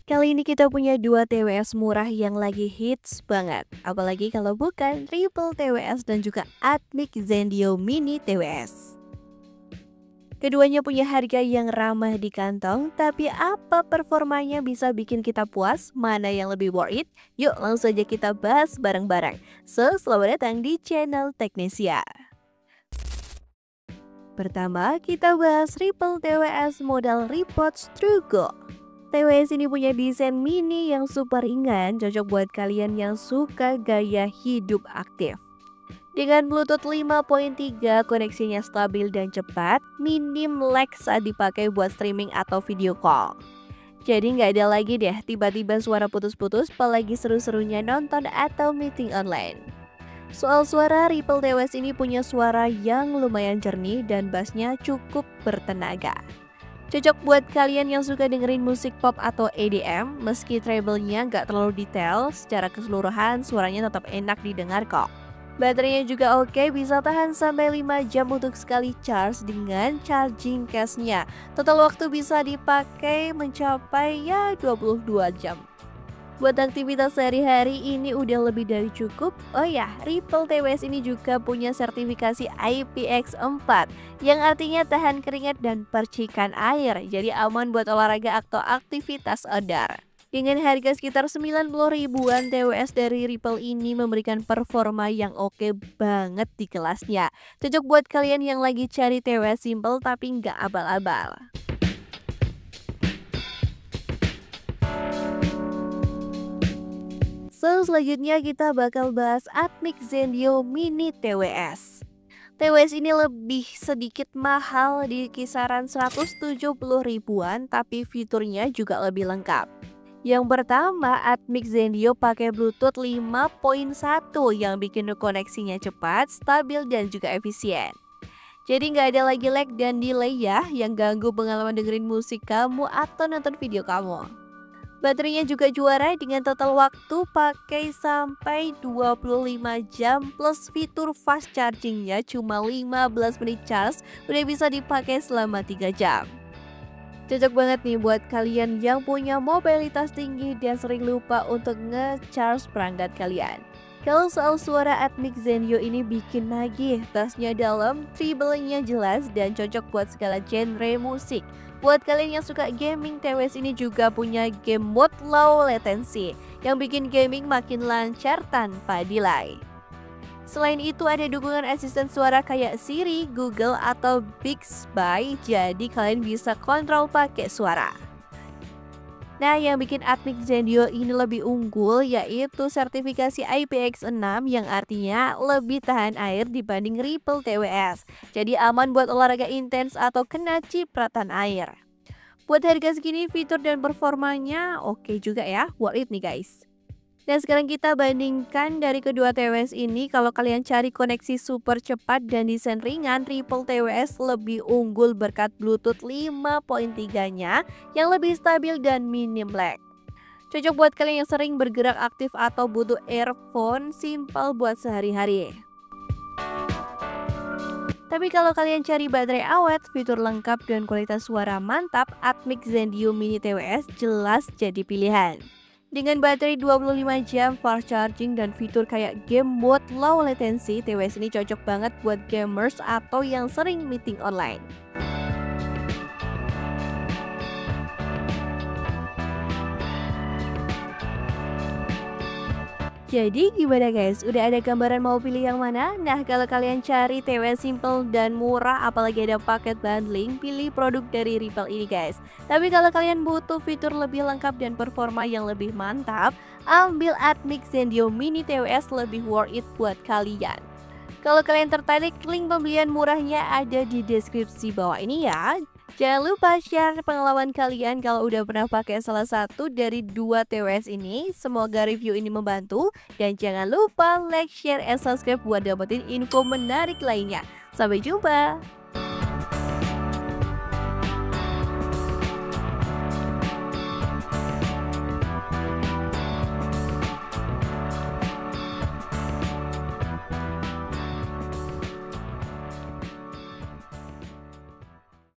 Kali ini kita punya dua TWS murah yang lagi hits banget. Apalagi kalau bukan Triple TWS dan juga Atmic Zendio Mini TWS. Keduanya punya harga yang ramah di kantong, tapi apa performanya bisa bikin kita puas? Mana yang lebih worth it? Yuk langsung aja kita bahas bareng-bareng. So, selamat datang di channel Teknesia. Pertama, kita bahas Triple TWS model Repods Trugo. TWS ini punya desain mini yang super ringan, cocok buat kalian yang suka gaya hidup aktif. Dengan Bluetooth 5.3, koneksinya stabil dan cepat, minim lag saat dipakai buat streaming atau video call. Jadi nggak ada lagi deh tiba-tiba suara putus-putus, apalagi seru-serunya nonton atau meeting online. Soal suara, Ripple TWS ini punya suara yang lumayan jernih dan bassnya cukup bertenaga. Cocok buat kalian yang suka dengerin musik pop atau EDM, meski treble-nya nggak terlalu detail, secara keseluruhan suaranya tetap enak didengar kok. Baterainya juga oke, bisa tahan sampai 5 jam untuk sekali charge dengan charging case-nya. Total waktu bisa dipakai mencapai 22 jam. Buat aktivitas sehari-hari ini udah lebih dari cukup. Oh ya, Ripple TWS ini juga punya sertifikasi IPX4 yang artinya tahan keringat dan percikan air. Jadi aman buat olahraga atau aktivitas outdoor. Dengan harga sekitar 90 ribuan, TWS dari Ripple ini memberikan performa yang oke banget di kelasnya. Cocok buat kalian yang lagi cari TWS simple tapi nggak abal-abal. So, selanjutnya kita bakal bahas Atmic Zendio Mini TWS. TWS ini lebih sedikit mahal di kisaran 170 ribuan, tapi fiturnya juga lebih lengkap. Yang pertama, Atmic Zendio pakai Bluetooth 5.1 yang bikin koneksinya cepat, stabil, dan juga efisien. Jadi nggak ada lagi lag dan delay ya yang ganggu pengalaman dengerin musik kamu atau nonton video kamu. Baterainya juga juara dengan total waktu pakai sampai 25 jam plus fitur fast chargingnya cuma 15 menit charge udah bisa dipakai selama 3 jam. Cocok banget nih buat kalian yang punya mobilitas tinggi dan sering lupa untuk nge-charge perangkat kalian. Kalau soal suara Atmic Zendio ini bikin nagih, bassnya dalam, treble-nya jelas dan cocok buat segala genre musik. Buat kalian yang suka gaming, TWS ini juga punya game mode low latency yang bikin gaming makin lancar tanpa delay. Selain itu ada dukungan asisten suara kayak Siri, Google, atau Bixby, jadi kalian bisa kontrol pakai suara. Nah, yang bikin Atmic Zendio ini lebih unggul yaitu sertifikasi IPX6 yang artinya lebih tahan air dibanding Ripple TWS. Jadi aman buat olahraga intens atau kena cipratan air. Buat harga segini, fitur dan performanya oke juga ya, worth it nih guys. Dan sekarang kita bandingkan dari kedua TWS ini. Kalau kalian cari koneksi super cepat dan desain ringan, Ripple TWS lebih unggul berkat Bluetooth 5.3-nya yang lebih stabil dan minim lag. Cocok buat kalian yang sering bergerak aktif atau butuh earphone simple buat sehari-hari. Tapi kalau kalian cari baterai awet, fitur lengkap dan kualitas suara mantap, Atmic Zendio Mini TWS jelas jadi pilihan. Dengan baterai 25 jam, fast charging, dan fitur kayak game mode low latency, TWS ini cocok banget buat gamers atau yang sering meeting online. Jadi gimana guys, udah ada gambaran mau pilih yang mana? Nah, kalau kalian cari TWS simple dan murah apalagi ada paket bundling, pilih produk dari Ripple ini guys. Tapi kalau kalian butuh fitur lebih lengkap dan performa yang lebih mantap, ambil Atmic Zendio Mini TWS, lebih worth it buat kalian. Kalau kalian tertarik, link pembelian murahnya ada di deskripsi bawah ini ya. Jangan lupa share pengalaman kalian kalau udah pernah pakai salah satu dari dua TWS ini. Semoga review ini membantu. Dan jangan lupa like, share, and subscribe buat dapetin info menarik lainnya. Sampai jumpa!